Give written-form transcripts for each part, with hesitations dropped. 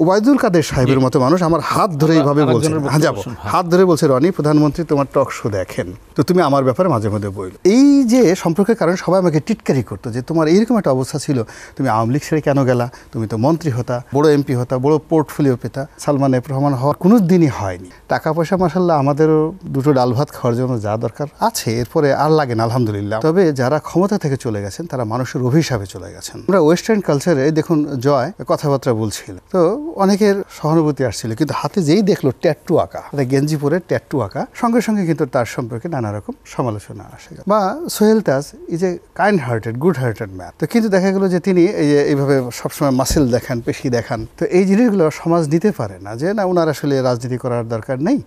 ওবায়দুল কাদের সাহেবের মতো মানুষ আমার হাত ধরে এইভাবে বলছে, হ্যাঁ যাবো, হাত ধরে বলছে, রনি প্রধানমন্ত্রী তোমার টক শো দেখেন, তো তুমি আমার ব্যাপারে মাঝে মধ্যে বইল। এই যে সম্পর্কের কারণে সবাই আমাকে টিটকারি করতো যে তোমার এইরকম একটা অবস্থা ছিল, তুমি আওয়ামী লীগ ছেড়ে কেন গেলা, তুমি তো মন্ত্রী হতা, বড় এমপি হতা, বড় পোর্টফোলিও পেতা, সালমান এফ রহমান হওয়ার কোনো দিনই হয়নি। টাকা পয়সা মাসাল্লাহ আমাদেরও দুটো ডাল ভাত খাওয়ার জন্য যা দরকার আছে, এরপরে আর লাগে না আলহামদুলিল্লাহ। তবে যারা ক্ষমতা থেকে চলে গেছেন তারা মানুষের অভিশাপে চলে গেছেন। আমরা ওয়েস্টার্ন কালচারে দেখুন জয় কথাবার্তা বলছিল, তো অনেকের সহানুভূতি আসছিল, কিন্তু হাতে যেই দেখলো ট্যাটু আঁকা, গেঞ্জি পরে ট্যাটু আঁকা, সঙ্গে সঙ্গে কিন্তু তার সম্পর্কে নানা রকম সমালোচনা আসে। বা Sohel Taj is a kind hearted, good hearted man, তো কিন্তু দেখা গেল যে তিনি এইভাবে সবসময় মাসেল দেখান, পেশি দেখান, তো এই জিনিসগুলো সমাজ নিতে পারে না, যে না ওনার আসলে রাজনীতি করার দরকার নেই,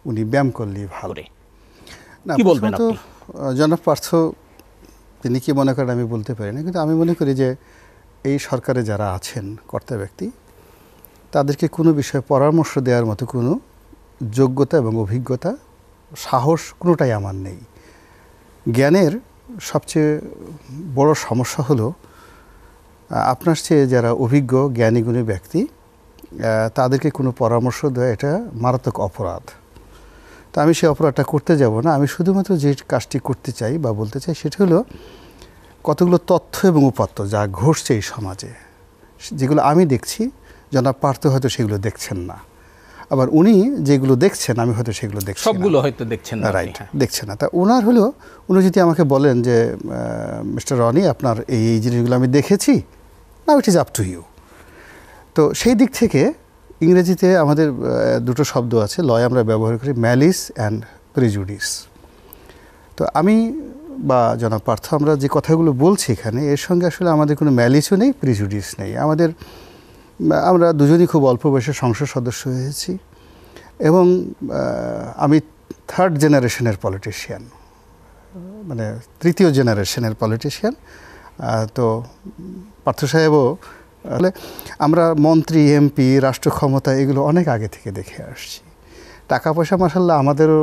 উনি ব্যায়াম করলেই ভালো। না তো জনাব পার্থ তিনি কি মনে করেন আমি বলতে পারি না, কিন্তু আমি মনে করি যে এই সরকারে যারা আছেন কর্তা ব্যক্তি, তাদেরকে কোনো বিষয়ে পরামর্শ দেওয়ার মতো কোনো যোগ্যতা এবং অভিজ্ঞতা, সাহস কোনোটাই আমার নেই। জ্ঞানের সবচেয়ে বড় সমস্যা হলো আপনার চেয়ে যারা অভিজ্ঞ জ্ঞানীগুণী ব্যক্তি, তাদেরকে কোনো পরামর্শ দেওয়া এটা মারাত্মক অপরাধ। তা আমি সেই অপরাধটা করতে যাব না। আমি শুধুমাত্র যে কাজটি করতে চাই বা বলতে চাই সেটা হলো কতগুলো তথ্য এবং উপাত্ত যা ঘটছে এই সমাজে, যেগুলো আমি দেখছি, জনাব পার্থ হয়তো সেগুলো দেখছেন না, আবার উনি যেগুলো দেখছেন আমি হয়তো সেগুলো দেখছি, সবগুলো হয়তো দেখছেন না, রাইট, দেখছেন না। তা ওনার হলো উনি যদি আমাকে বলেন যে মিস্টার রনি আপনার এই জিনিসগুলো আমি দেখেছি, না it is up to you. তো সেই দিক থেকে ইংরেজিতে আমাদের দুটো শব্দ আছে, লয় আমরা ব্যবহার করি, ম্যালিস অ্যান্ড প্রিজুডিস। তো আমি বা জনাব পার্থ আমরা যে কথাগুলো বলছি এখানে, এর সঙ্গে আসলে আমাদের কোনো ম্যালিসও নেই, প্রিজুডিস নেই। আমরা দুজনই খুব অল্প বয়সে সংসদ সদস্য হয়েছি এবং আমি থার্ড জেনারেশনের পলিটিশিয়ান, মানে তৃতীয় জেনারেশনের পলিটিশিয়ান। তো পার্থ সাহেবও আমরা মন্ত্রী, এমপি, রাষ্ট্র ক্ষমতা এগুলো অনেক আগে থেকে দেখে আসছি। টাকা পয়সা মাসাল্লাহ আমাদেরও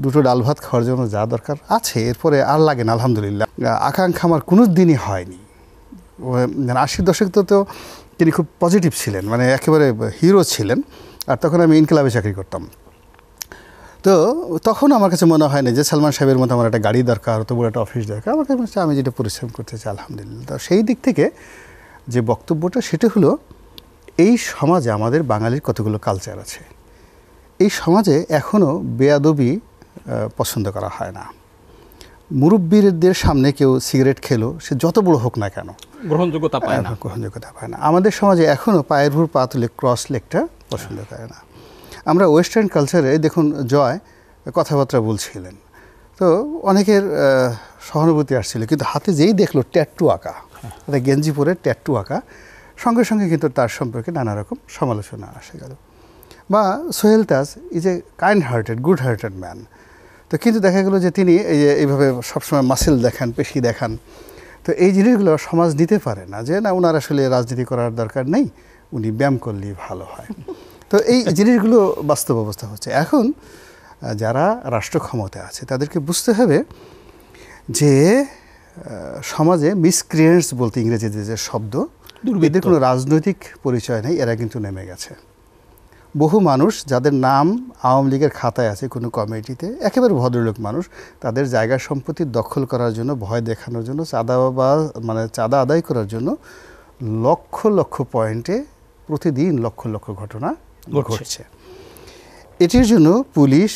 দুটো ডাল ভাত খাওয়ার জন্য যা দরকার আছে, এরপরে আর লাগে না আলহামদুলিল্লাহ। আকাঙ্ক্ষা আমার কোনো দিনই হয়নি। 80 দশক তো তিনি খুব পজিটিভ ছিলেন, মানে একেবারে হিরো ছিলেন, আর তখন আমি ইনকিলাবে চাকরি করতাম। তো তখন আমার কাছে মনে হয় না যে সালমান সাহেবের মতো আমার একটা গাড়ি দরকার, অত বড় একটা অফিস দরকার। আমার কাছে আমি যেটা পরিশ্রম করতে চাই আলহামদুলিল্লাহ। তো সেই দিক থেকে যে বক্তব্যটা সেটা হলো এই সমাজে আমাদের বাঙালির কতগুলো কালচার আছে। এই সমাজে এখনও বেয়াদবি পছন্দ করা হয় না। মুরব্বীদের সামনে কেউ সিগারেট খেলো, সে যত বড় হোক না কেন, গ্রহণযোগ্যতা পায় না। আমাদের সমাজে এখনও পায়ের ভুর পা তুলে ক্রস লেগটা পছন্দ করে না। আমরা ওয়েস্টার্ন কালচারে দেখুন জয় কথাবার্তা বলছিলেন, তো অনেকের সহানুভূতি আসছিল, কিন্তু হাতে যেই দেখলো ট্যাটু আঁকা, গেঞ্জি পরে ট্যাটু আঁকা, সঙ্গে সঙ্গে কিন্তু তার সম্পর্কে নানা রকম সমালোচনা আসে গেল। বা Sohel Taj is a kind hearted, good hearted man, তো কিন্তু দেখা গেল যে তিনি এইভাবে সবসময় মাসেল দেখান, পেশি দেখান, তো এই জিনিসগুলো সমাজ নিতে পারে না, যে না ওনার আসলে রাজনীতি করার দরকার নেই, উনি ব্যায়াম করলেই ভালো হয়। তো এই জিনিসগুলো বাস্তব অবস্থা হচ্ছে। এখন যারা রাষ্ট্র ক্ষমতায় আছে তাদেরকে বুঝতে হবে যে সমাজে মিসক্রিয়েন্টস বলতে ইংরেজিতে যে শব্দ, এদের কোনো রাজনৈতিক পরিচয় নেই, এরা কিন্তু নেমে গেছে। বহু মানুষ যাদের নাম আওয়ামী লীগের খাতায় আছে কোনো কমিটিতে, একেবারে ভদ্রলোক মানুষ, তাদের জায়গা সম্পত্তি দখল করার জন্য, ভয় দেখানোর জন্য, চাঁদা আদায় করার জন্য লক্ষ লক্ষ পয়েন্টে প্রতিদিন লক্ষ লক্ষ ঘটনা ঘটছে। এটির জন্য পুলিশ,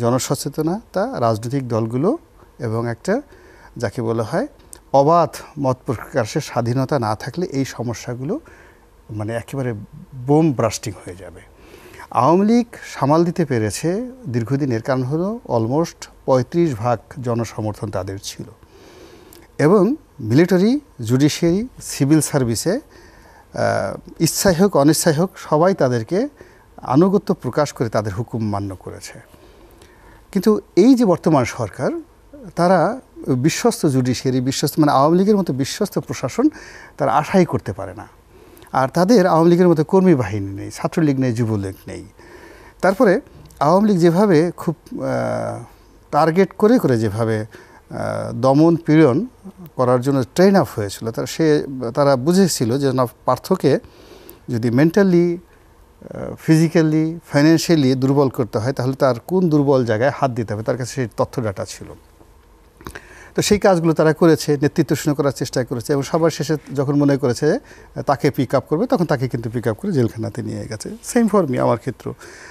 জনসচেতনতা, রাজনৈতিক দলগুলো এবং একটা যাকে বলা হয় অবাধ মত প্রকাশের স্বাধীনতা না থাকলে এই সমস্যাগুলো মানে একেবারে বোম ব্রাস্টিং হয়ে যাবে। আওয়ামী লীগ সামাল দিতে পেরেছে দীর্ঘদিনের কারণ হলো অলমোস্ট 35% জনসমর্থন তাদের ছিল, এবং মিলিটারি, জুডিশিয়ারি, সিভিল সার্ভিসে ইচ্ছাই হোক অনিচ্ছাই হোক সবাই তাদেরকে আনুগত্য প্রকাশ করে তাদের হুকুম মান্য করেছে। কিন্তু এই যে বর্তমান সরকার, তারা বিশ্বস্ত জুডিশিয়ারি, মানে আওয়ামী লীগের মতো বিশ্বস্ত প্রশাসন তারা আশাই করতে পারে না। আর তাদের আওয়ামী লীগের মতো কর্মী বাহিনী নেই, ছাত্রলীগ নেই, যুবলীগ নেই। তারপরে আওয়ামী লীগ যেভাবে খুব টার্গেট করে করে যেভাবে দমন পীড়ন করার জন্য ট্রেন আপ হয়েছিল, তারা বুঝেছিল যে না, পার্থকে যদি মেন্টালি ফিজিক্যালি ফাইন্যান্সিয়ালি দুর্বল করতে হয়, তাহলে তার কোন দুর্বল জায়গায় হাত দিতে হবে তার কাছে সেই তথ্য ডাটা ছিল। তো সেই কাজগুলো তারা করেছে, নেতৃত্ব শূন্য করার চেষ্টা করেছে, এবং সবার শেষে যখন মনে করেছে তাকে পিক আপ করবে, তখন তাকে কিন্তু পিক আপ করে জেলখানাতে নিয়ে গেছে। সেম ফর মি, আমার ক্ষেত্র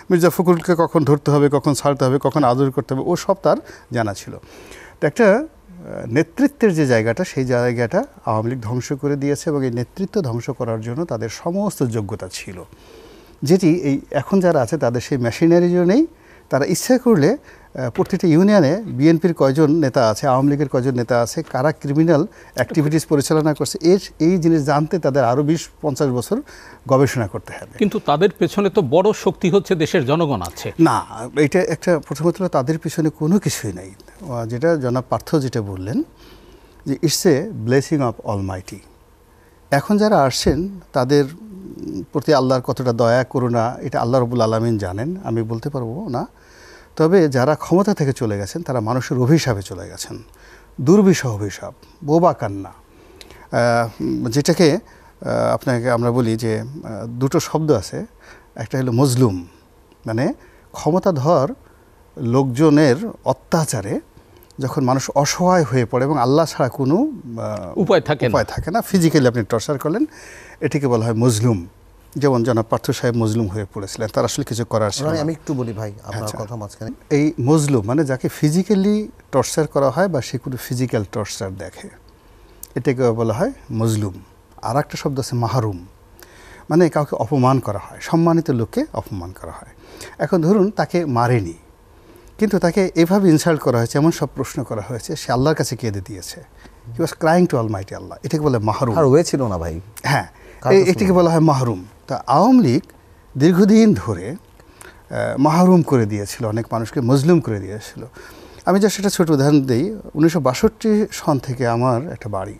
মির্জা ফখরুলকে কখন ধরতে হবে, কখন ছাড়তে হবে, কখন আদর করতে হবে, ও সব তার জানা ছিল। তো একটা নেতৃত্বের যে জায়গাটা, সেই জায়গাটা আওয়ামী লীগ ধ্বংস করে দিয়েছে, এবং এই নেতৃত্ব ধ্বংস করার জন্য তাদের সমস্ত যোগ্যতা ছিল, যেটি এই এখন যারা আছে তাদের সেই মেশিনারিও নেই। তারা ইচ্ছা করলে প্রতিটা ইউনিয়নে বিএনপির কয়জন নেতা আছে, আওয়ামী লীগের কয়জন নেতা আছে, কারা ক্রিমিনাল অ্যাক্টিভিটিস পরিচালনা করছে, এই জিনিস জানতে তাদের আরও 20-50 বছর গবেষণা করতে হবে। কিন্তু তাদের পেছনে তো বড় শক্তি হচ্ছে দেশের জনগণ আছে। না, এটা একটা প্রথমত তাদের পিছনে কোনো কিছুই নাই। যেটা জনাব পার্থ যেটা বললেন যে it's a blessing of Almighty. এখন যারা আসছেন তাদের প্রতি আল্লাহর কতটা দয়া করুণা, এটা আল্লাহ রব্বুল আলামিন জানেন, আমি বলতে পারবো না। তবে যারা ক্ষমতা থেকে চলে গেছেন তারা মানুষের অভিশাপে চলে গেছেন, দুর্বিষহ অভিশাপ, বোবা কান্না। যেটাকে আপনাকে আমরা বলি যে দুটো শব্দ আছে, একটা হলো মজলুম, মানে ক্ষমতাধর লোকজনের অত্যাচারে যখন মানুষ অসহায় হয়ে পড়ে এবং আল্লাহ ছাড়া কোনো উপায় থাকে না, ফিজিক্যালি আপনি টর্চার করলেন, এটিকে বলা হয় মজলুম। যেমন জনাব পার্থ সাহেব মজলুম হয়ে পড়েছিলেন, তার আসলে কিছু করার ছিল না। আমি একটু বলি ভাই, আপনার কথা মাঝখানে। এই মজলুম মানে যাকে ফিজিক্যালি টর্চার করা হয় বা সে কোনো ফিজিক্যাল টর্চার দেখে, এটাকে বলা হয় মজলুম। আর একটা শব্দ আছে মাহরুম, মানে কাউকে অপমান করা হয়, সম্মানিত লোককে অপমান করা হয়। এখন ধরুন তাকে মারেনি, কিন্তু তাকে এভাবে ইনসাল্ট করা হয়েছে, এমন সব প্রশ্ন করা হয়েছে, সে আল্লাহর কাছে কেঁদে দিয়েছে। হি ওয়াজ ক্রাইং টু অলমাইটি আল্লাহ, এটাকে বলে মাহরুম। আর হয়েছিল না ভাই, হ্যাঁ, এটিকে বলা হয় মাহরুম। তা আওয়ামী লীগ দীর্ঘদিন ধরে মাহরুম করে দিয়েছিল, অনেক মানুষকে মজলুম করে দিয়েছিল। আমি জাস্ট একটা ছোটো উদাহরণ দিই। 1962 সন থেকে আমার একটা বাড়ি,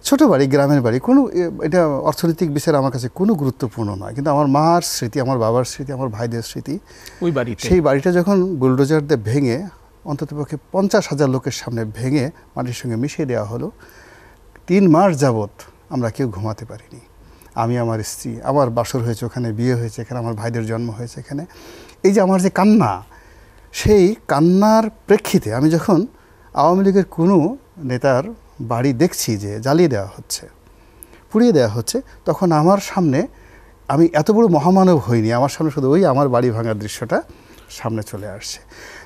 ছোটো বাড়ি, গ্রামের বাড়ি, কোনো এটা অর্থনৈতিক বিষয়ে আমার কাছে কোনো গুরুত্বপূর্ণ নয়, কিন্তু আমার মার স্মৃতি, আমার বাবার স্মৃতি, আমার ভাইদের স্মৃতি, ওই বাড়িতে, সেই বাড়িটা যখন বুলডোজার দিয়ে ভেঙে অন্ততপক্ষে 50,000 লোকের সামনে ভেঙে মাটির সঙ্গে মিশিয়ে দেওয়া হলো, 3 মাস যাবৎ আমরা কেউ ঘুমাতে পারিনি। আমি, আমার স্ত্রী, আমার বাসর হয়েছে ওখানে, বিয়ে হয়েছে এখানে, আমার ভাইদের জন্ম হয়েছে এখানে। এই যে আমার যে কান্না, সেই কান্নার প্রেক্ষিতে আমি যখন আওয়ামী লীগের কোনো নেতার বাড়ি দেখছি যে জ্বালিয়ে দেওয়া হচ্ছে, পুড়িয়ে দেওয়া হচ্ছে, তখন আমার সামনে, আমি এত বড় মহামানব হইনি, আমার সামনে শুধু ওই আমার বাড়ি ভাঙার দৃশ্যটা সামনে চলে আসছে।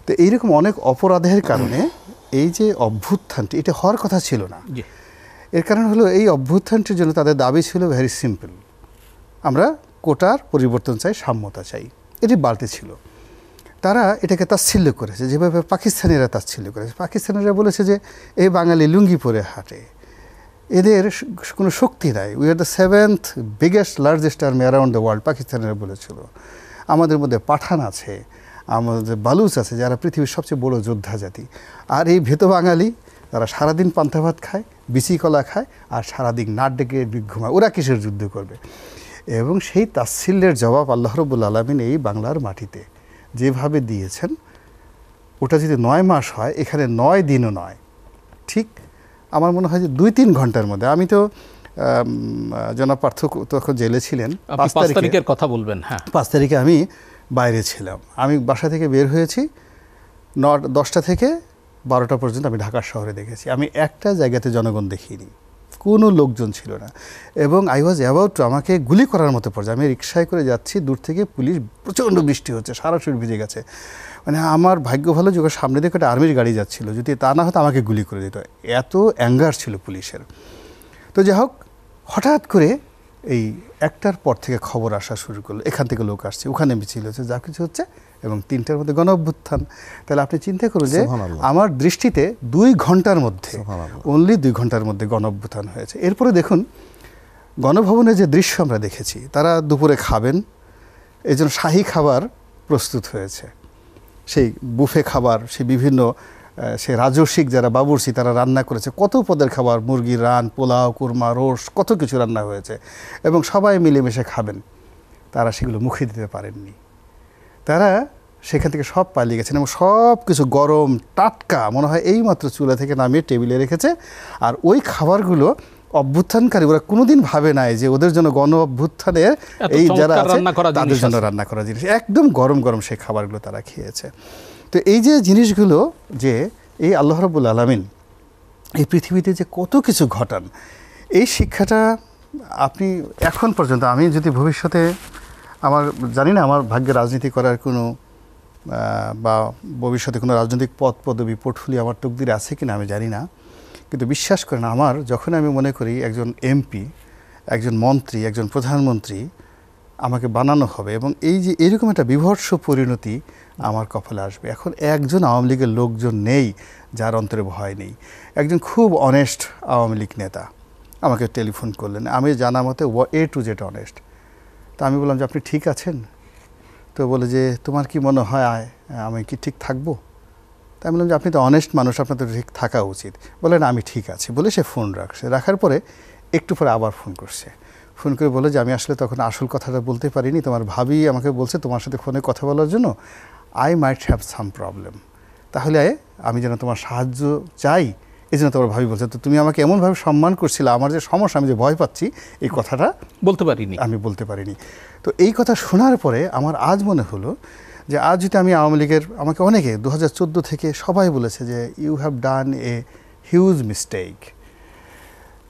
তো এইরকম অনেক অপরাধের কারণে এই যে অভ্যুত্থানটি, এটা হওয়ার কথা ছিল না। এর কারণ হলো এই অভ্যুত্থানটির জন্য তাদের দাবি ছিল ভেরি সিম্পল, আমরা কোটার পরিবর্তন চাই, সাম্যতা চাই, এটি বাড়তি ছিল। তারা এটাকে তাচ্ছিল্য করেছে, যেভাবে পাকিস্তানিরা তাচ্ছিল্য করেছে। পাকিস্তানিরা বলেছে যে এই বাঙালি লুঙ্গি পরে হাঁটে, এদের কোনো শক্তি নাই, we are the 7th biggest largest army around the world, পাকিস্তানিরা বলেছিল। আমাদের মধ্যে পাঠান আছে, আমাদের বালুচ আছে, যারা পৃথিবীর সবচেয়ে বড় যোদ্ধা জাতি। আর এই ভেতো বাঙালি, তারা সারাদিন পান্তা ভাত খায়, বিচি কলা খায়, আর সারাদিন নাট ডেকে ঘুমায়, ওরা কিসের যুদ্ধ করবে? এবং সেই তাচ্ছিল্যের জবাব আল্লাহ রাব্বুল আলামিন এই বাংলার মাটিতে যেভাবে দিয়েছেন, ওটা যদি 9 মাস হয়, এখানে 9 দিনও নয়, ঠিক আমার মনে হয় যে 2-3 ঘন্টার মধ্যে। আমি তো জনাব পার্থ তখন জেলে ছিলেন, 5 তারিখের কথা বলবেন। হ্যাঁ, 5 তারিখে আমি বাইরে ছিলাম, আমি বাসা থেকে বের হয়েছি 10টা থেকে 12টা পর্যন্ত আমি ঢাকা শহরে দেখেছি। আমি একটা জায়গাতে জনগণ দেখিনি, কোনো লোকজন ছিল না, এবং আই ওয়াজ অ্যাবাউট টু, আমাকে গুলি করার মতো পর্যায়ে। আমি রিক্সায় করে যাচ্ছি, দূর থেকে পুলিশ, প্রচণ্ড বৃষ্টি হচ্ছে, সারা শরীর ভিজে গেছে। মানে আমার ভাগ্য ভালো যে সামনে দিকে একটা আর্মির গাড়ি যাচ্ছিল, যদি তা না হতো আমাকে গুলি করে দিত, এত অ্যাঙ্গার ছিল পুলিশের। তো যাই হোক, হঠাৎ করে এই 1টার পর থেকে খবর আসা শুরু করলো, এখান থেকে লোক আসছে, ওখানে মিছিল হচ্ছে, যা কিছু হচ্ছে, এবং 3টার মধ্যে গণ অভ্যুত্থান। তাহলে আপনি চিন্তা করুন যে আমার দৃষ্টিতে 2 ঘন্টার মধ্যে, অনলি 2 ঘন্টার মধ্যে গণ অভ্যুত্থান হয়েছে। এরপরে দেখুন গণভবনের যে দৃশ্য আমরা দেখেছি, তারা দুপুরে খাবেন, এই জন্য শাহী খাবার প্রস্তুত হয়েছে, সেই বুফে খাবার, সেই বিভিন্ন সেই রাজস্বিক যারা বাবুর্চি তারা রান্না করেছে, কত পদের খাবার, মুরগির রান, পোলাও, কুরমা, রোস্ট, কত কিছু রান্না হয়েছে, এবং সবাই মিলেমিশে খাবেন। তারা সেগুলো মুখে দিতে পারেননি, তারা সেখান থেকে সব পালিয়ে গেছেন, এবং সব কিছু গরম টাটকা, মনে হয় এইমাত্র চুলা থেকে নামিয়ে টেবিলে রেখেছে। আর ওই খাবারগুলো অভ্যুত্থানকারী ওরা কোনোদিন ভাবে নাই যে ওদের জন্য গণ অভ্যুত্থানের এত এই যারা চমৎকার আছে রান্না করা তাদের জিনিস জন্য আছে। রান্না করা জিনিস একদম গরম গরম সেই খাবারগুলো তারা খেয়েছে। তো এই যে জিনিসগুলো যে এই আল্লাহ রাব্বুল আলামিন এই পৃথিবীতে যে কত কিছু ঘটান, এই শিক্ষাটা আপনি এখন পর্যন্ত, আমি যদি ভবিষ্যতে আমার জানি না আমার ভাগ্যে রাজনীতি করার কোনো বা ভবিষ্যতে কোনো রাজনৈতিক পদ পদবি পোর্টফোলিও আমার তকদিরে আছে কিনা আমি জানি না, কিন্তু বিশ্বাস করেন আমার যখন আমি মনে করি একজন এমপি, একজন মন্ত্রী, একজন প্রধানমন্ত্রী আমাকে বানানো হবে এবং এই যে এরকম একটা বিভৎস পরিণতি আমার কপালে আসবে। এখন একজন আওয়ামী লীগের লোকজন নেই যার অন্তরে ভয় নেই। একজন খুব অনেস্ট আওয়ামী লীগ নেতা আমাকে টেলিফোন করলেন, আমি জানা মতে A to Z অনেস্ট। তা আমি বললাম যে আপনি ঠিক আছেন? তো বলে যে তোমার কি মনে হয় আমি কি ঠিক থাকবো? তাই আমি বললাম যে আপনি তো অনেস্ট মানুষ, আপনার তো ঠিক থাকা উচিত। বলে না আমি ঠিক আছি বলে সে ফোন রাখছে। রাখার পরে একটু পরে আবার ফোন করছে, ফোন করে বলে যে আমি আসলে তখন আসল কথাটা বলতে পারিনি, তোমার ভাবি আমাকে বলছে তোমার সাথে ফোনে কথা বলার জন্য, I might have some problem, তাহলে আমি যেন তোমার সাহায্য চাই, এই জন্য তোমার ভাবি বলছে। তো তুমি আমাকে এমনভাবে সম্মান করছিলে, আমার যে সমস্যা, আমি যে ভয় পাচ্ছি, এই কথাটা বলতে পারিনি। আমি বলতে পারিনি। তো এই কথা শোনার পরে আমার আজ মনে হলো যে আজ যদি আমি আওয়ামী লীগের, আমাকে অনেকে 2014 থেকে সবাই বলেছে যে you have done a huge mistake,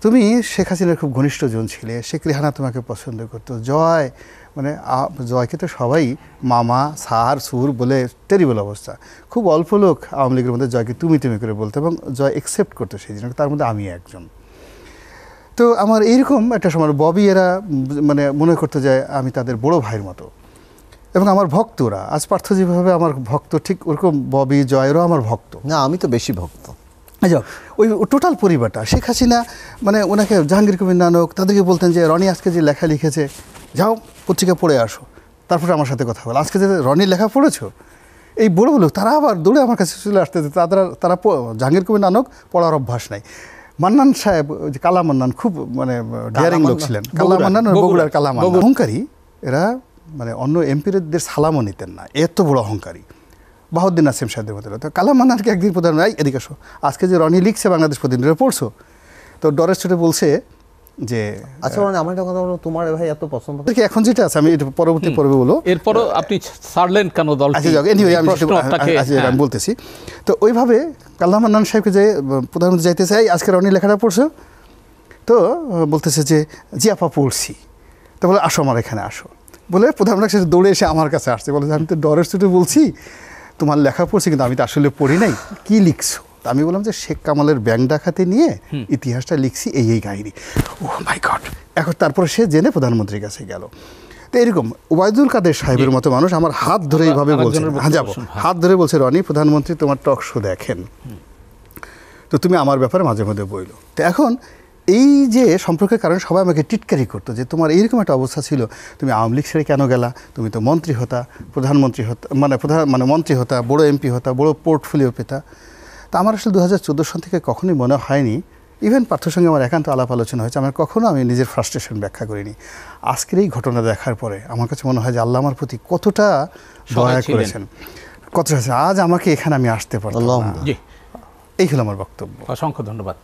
তুমি শেখ হাসিনার খুব ঘনিষ্ঠ জন ছিলে, শেখ রেহানা তোমাকে পছন্দ করতো, জয় মানে জয়কে তো সবাই মামা সার সুর বলে, টেরিবল অবস্থা। খুব অল্প লোক আওয়ামী লীগের মধ্যে জয়কে তুমি তুমি করে বলতো এবং জয় অ্যাকসেপ্ট করতো সেই জিনিস, তার মধ্যে আমি একজন। তো আমার এইরকম একটা সময় ববি এরা মানে মনে করতে যায় আমি তাদের বড় ভাইয়ের মতো এবং আমার ভক্তরা আজ পার্থ যেভাবে আমার ভক্ত, ঠিক ওরকম ববি জয়েরও আমার ভক্ত। না আমি তো বেশি ভক্ত। যাও ওই টোটাল পরিবারটা, শেখ হাসিনা মানে ওনাকে জাহাঙ্গীর কবির নানক তাদেরকে বলতেন যে রনি আজকে যে লেখা লিখেছে যাও পত্রিকা পড়ে আসো, তারপরে আমার সাথে কথা বলো, আজকে যে রনির লেখা পড়েছো, এই বড় বলো তারা আবার দৌড়ে আমার কাছে চলে আসতে, তারা জাহাঙ্গীর কবির নানক পড়ার অভ্যাস নাই। মান্নান সাহেব, যে কালা মান্নান, খুব মানে ডিয়ারিং লোক ছিলেন, কালা মান্নান, বগুড়ার কালা মান্নান, অহংকারী এরা, মানে অন্য এমপিদের সালামও নিতেন না, এত বড় অহংকারী। বাহাউদ্দিন নাসিম সাহেবের মতো। তো কালাম মান্নানকে একদিন প্রধান, এদিকে আসো, আজকে যে রনি লিখছে বাংলাদেশ প্রতিনিধিরা পড়ছো? তো ডরের ছোটে বলছে যে আচ্ছা মানে আমার একটা কথা বলো, তোমার ভাই এত পছন্দ এখন যেটা আছে আমি এটা পরবর্তী পর্বে বলো। এরপরও আপনি ছাড়লেন কেন দলটি? আচ্ছা যাক, anyway, আমি বলতেছি। তো ওইভাবে কালাম মান্নান সাহেবকে যে প্রধানমন্ত্রী যাইতে চাই, আজকে রনি লেখাটা পড়ছো? তো বলতেছে যে জি আপা পড়ছি। তো বলে আসো আমার এখানে আসো, বলে প্রধানমন্ত্রী দৌড়ে এসে আমার কাছে আসছে, বলে আমি তো ডরের ছোটে বলছি তোমার লেখা পড়ছি কিন্তু আমি তো আসলে পড়ি নাই, কি লিখছো? তা আমি বললাম যে শেখ কামালের ব্যাংক ডাকাতি নিয়ে ইতিহাসটা লিখছি, এই কাহিনী। ও মাই গড! এখন তারপরে সে জেনে প্রধানমন্ত্রীর কাছে গেল। তো এরকম ওবায়দুল কাদের সাহেবের মতো মানুষ আমার হাত ধরে এইভাবে বলছে, হ্যাঁ যাবো, হাত ধরে বলছে রনি প্রধানমন্ত্রী তোমার টক শো দেখেন, তো তুমি আমার ব্যাপারে মাঝে মধ্যে বইলো। তো এখন এই যে সম্পর্কের কারণে সবাই আমাকে টিটকারি করতো যে তোমার এইরকম একটা অবস্থা ছিল, তুমি আওয়ামী লীগ ছেড়ে কেন গেলা, তুমি তো মন্ত্রী হতা, প্রধানমন্ত্রী হতা, মানে মন্ত্রী হতা, বড় এমপি হতা, বড় পোর্টফোলিও পেতা। তা আমার আসলে 2014 সাল থেকে কখনোই মনে হয়নি, ইভেন পার্থর সঙ্গে আমার একান্ত আলাপ আলোচনা হয়েছে, আমার কখনো আমি নিজের ফ্রাস্ট্রেশন ব্যাখ্যা করিনি। আজকের এই ঘটনা দেখার পরে আমার কাছে মনে হয় যে আল্লাহ আমার প্রতি কতটা দয়া করেছেন, কতটা। আজ আমাকে এখানে আমি আসতে পারতাম না। এই হলো আমার বক্তব্য। অসংখ্য ধন্যবাদ।